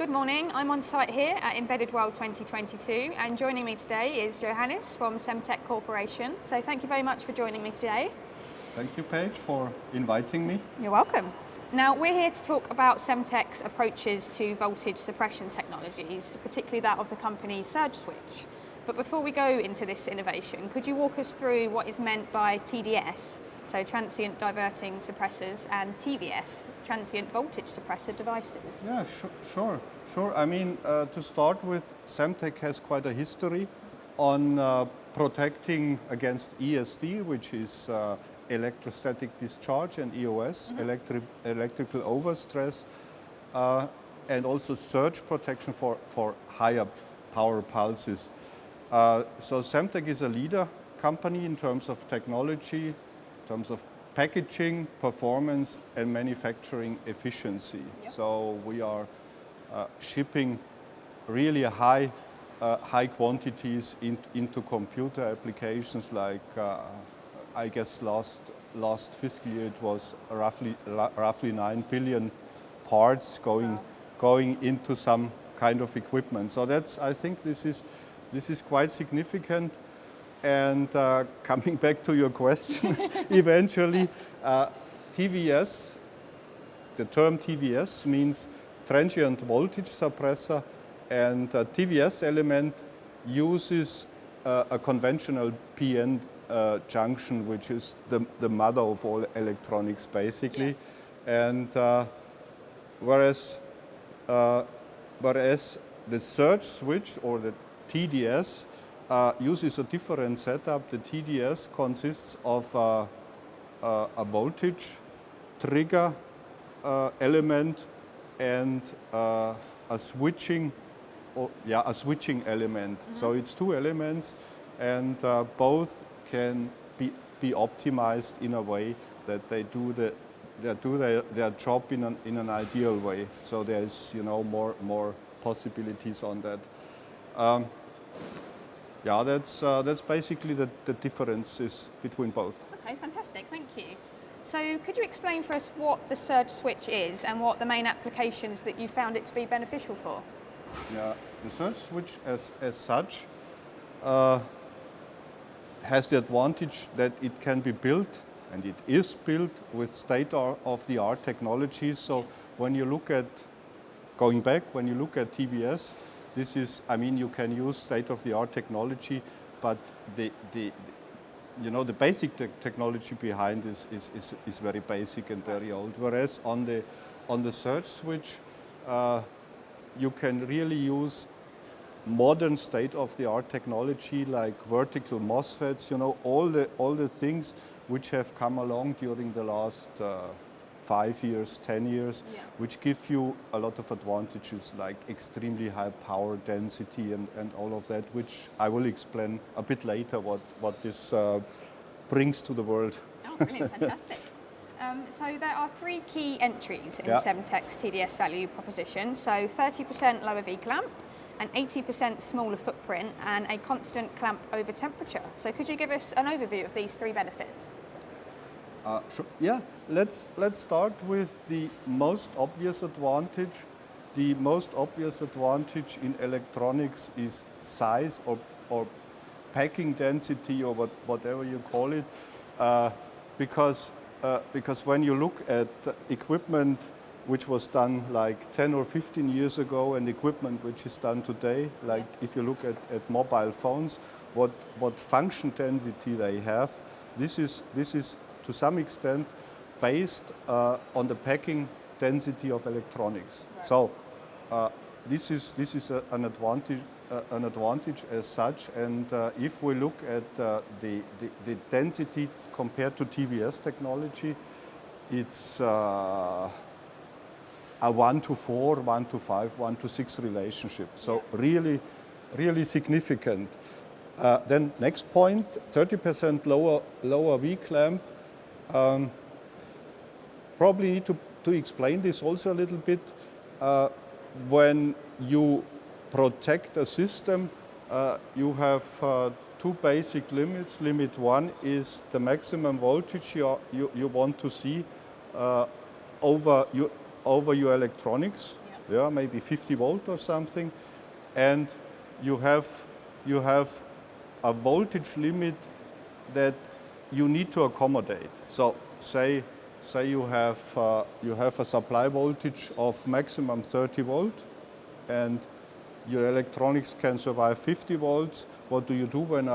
Good morning, I'm on site here at Embedded World 2022 and joining me today is Johannes from Semtech Corporation. So thank you very much for joining me today. Thank you, Paige, for inviting me. You're welcome. Now we're here to talk about Semtech's approaches to voltage suppression technologies, particularly that of the company's surge switch. But before we go into this innovation, could you walk us through what is meant by TDS, so transient diverting suppressors, and TVS, transient voltage suppressor devices? Yeah, sure. I mean, to start with, Semtech has quite a history on protecting against ESD, which is electrostatic discharge, and EOS, electrical overstress, and also surge protection for higher power pulses. So Semtech is a leader company in terms of technology, in terms of packaging, performance, and manufacturing efficiency. Yep. So we are shipping really high quantities into computer applications like, I guess last fiscal year it was roughly 9 billion parts going into some kind of equipment. So I think this is quite significant. And coming back to your question, eventually, TVS, the term TVS means transient voltage suppressor, and TVS element uses a conventional PN junction, which is the mother of all electronics, basically. Yeah. And whereas the surge switch, or the TDS, uses a different setup. The TDS consists of a voltage trigger element and a switching element. Mm-hmm. So it's two elements, and both can be optimized in a way that they do their job in an ideal way. So there's more possibilities on that. Yeah, that's basically the differences between both. Okay, fantastic, thank you. So could you explain for us what the surge switch is and what the main applications that you found it to be beneficial for? Yeah, the surge switch as such has the advantage that it can be built, and it is built with state-of-the-art technology. So when you look at TVS, this is, I mean, you can use state-of-the-art technology, but the basic technology behind is very basic and very old. Whereas on the surge switch, you can really use modern state-of-the-art technology like vertical MOSFETs. All the things which have come along during the last 5 years, 10 years, yeah, which give you a lot of advantages like extremely high power density and all of that, which I will explain a bit later what this brings to the world. Oh, brilliant, fantastic. So there are three key entries in Semtech's TDS value proposition. So 30% lower V clamp, an 80% smaller footprint, and a constant clamp over temperature. So could you give us an overview of these three benefits? Sure. Yeah, let's start with the most obvious advantage. The most obvious advantage in electronics is size or packing density, or whatever you call it, because when you look at equipment which was done like 10 or 15 years ago and equipment which is done today, like if you look at mobile phones, what function density they have, this is to some extent based on the packing density of electronics. Right. So this is an advantage as such. And if we look at the density compared to TVS technology, it's a 1:4, 1:5, 1:6 relationship. So really significant. Then next point, 30% lower V clamp. Probably need to explain this also a little bit. When you protect a system, you have two basic limits. Limit one is the maximum voltage you want to see over your electronics. Yeah. yeah, maybe 50 volt or something, and you have a voltage limit that you need to accommodate. So say you have a supply voltage of maximum 30 volt, and your electronics can survive 50 volts. What do you do when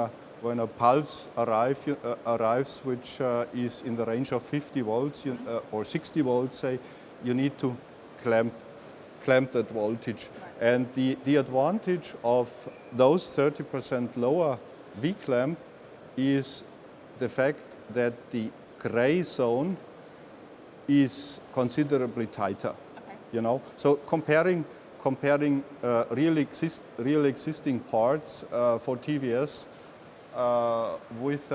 a pulse arrives which is in the range of 50 volts or 60 volts? Say you need to clamp that voltage, and the advantage of those 30% lower V clamp is the fact that the gray zone is considerably tighter. Okay. You know, so comparing real existing parts for TVS with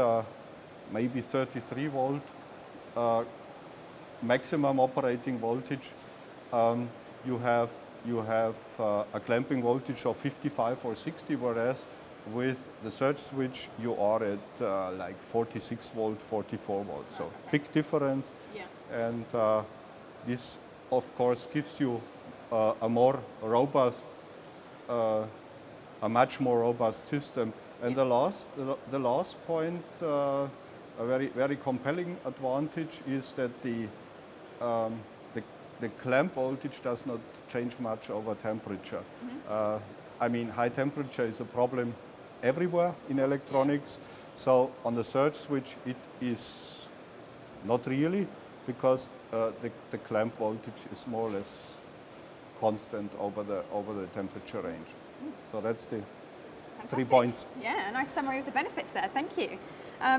maybe 33 volt maximum operating voltage, you have a clamping voltage of 55 or 60, whereas with the surge switch you are at like 46 volt, 44 volt. So big difference. Yeah. And this, of course, gives you a more robust, a much more robust system. And the last point, a very compelling advantage is that the clamp voltage does not change much over temperature. I mean, high temperature is a problem everywhere in electronics. So on the surge switch, it is not really, because the clamp voltage is more or less constant over the temperature range. So that's the Fantastic. 3 points. Yeah, a nice summary of the benefits there. Thank you.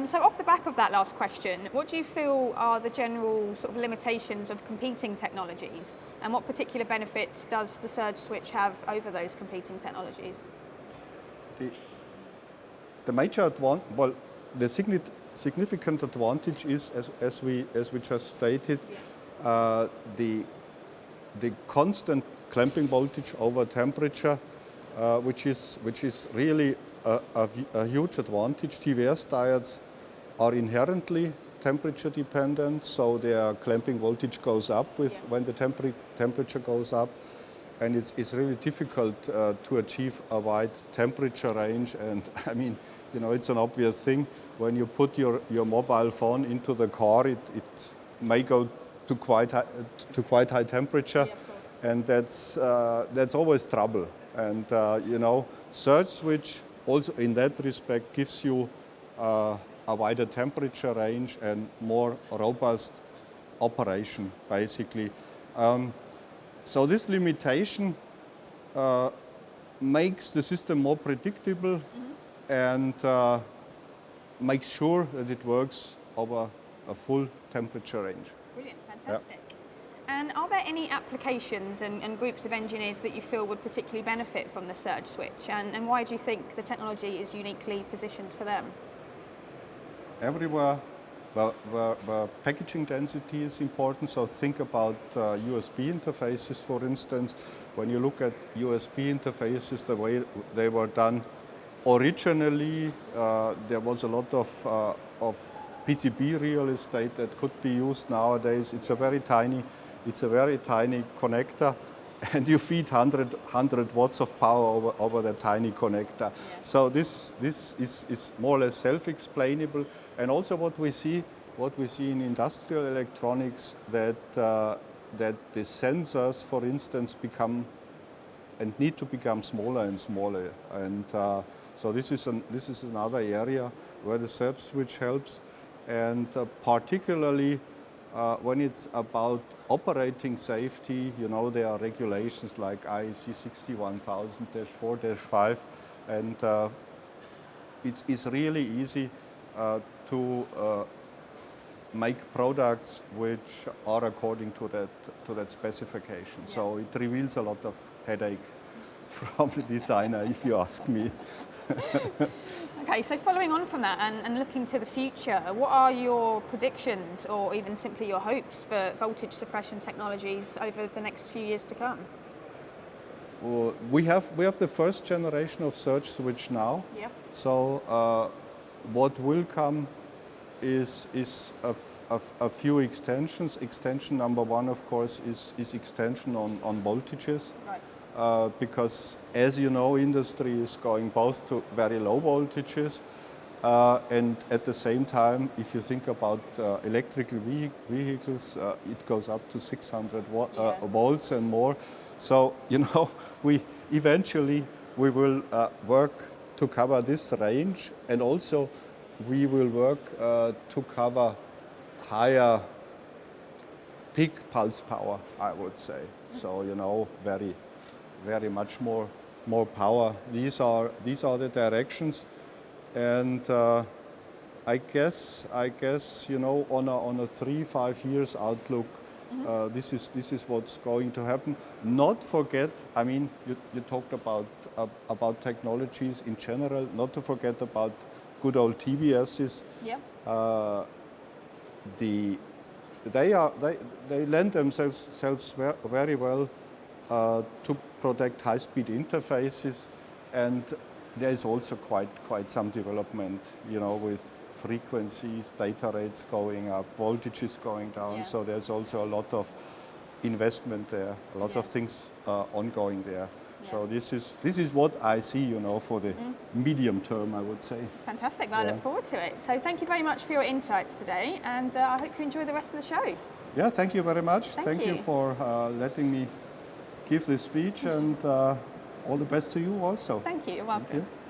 So off the back of that last question, what do you feel are the general sort of limitations of competing technologies, and what particular benefits does the surge switch have over those competing technologies? The major advantage, the significant advantage is, as we just stated, the constant clamping voltage over temperature, which is really a huge advantage. TVS diodes are inherently temperature dependent, so their clamping voltage goes up when the temperature goes up, and it's really difficult to achieve a wide temperature range. And I mean, you know, it's an obvious thing. When you put your mobile phone into the car, it may go to quite high temperature, and that's always trouble. And you know, surge switch also in that respect gives you a wider temperature range and more robust operation, basically. So this limitation makes the system more predictable and makes sure that it works over a full temperature range. Brilliant, fantastic. And are there any applications and groups of engineers that you feel would particularly benefit from the surge switch? And why do you think the technology is uniquely positioned for them? Everywhere where packaging density is important, so think about USB interfaces, for instance. When you look at USB interfaces, the way they were done originally, there was a lot of PCB real estate that could be used nowadays. It's a very tiny connector, and you feed 100 watts of power over that tiny connector. So this is more or less self-explainable. And also what we see in industrial electronics, that the sensors, for instance, become and need to become smaller and smaller. And so this is another area where the surge switch helps, and particularly when it's about operating safety. You know, there are regulations like IEC 61000-4-5, and it's really easy to make products which are according to that specification. Yeah. So it reveals a lot of headache from the designer, if you ask me. Okay, so following on from that and looking to the future, what are your predictions or even simply your hopes for voltage suppression technologies over the next few years to come? Well, we have the first generation of surge switch now. Yeah. So what will come is a a few extensions. Extension number one, of course, is extension on voltages. Right. Because, as you know, industry is going both to very low voltages and at the same time, if you think about electrical vehicles, it goes up to 600 volts and more. So, you know, we will work to cover this range, and also we will work to cover higher peak pulse power, I would say. So, you know, very much more power. These are the directions, and I guess you know, on a 3-5 years outlook, this is what's going to happen. Not forget, I mean, you talked about technologies in general. Not to forget about good old TBSs. Yeah. They lend themselves very well to protect high-speed interfaces, and there is also quite some development, you know, with frequencies, data rates going up, voltages going down. Yeah. So there's also a lot of investment there, a lot of things ongoing there. Yeah. So this is what I see, you know, for the medium term, I would say. Fantastic. Well, I look forward to it. So thank you very much for your insights today, and I hope you enjoy the rest of the show. Yeah, thank you very much. Thank you. For letting me give this speech, and all the best to you also. Thank you. You're welcome. Thank you.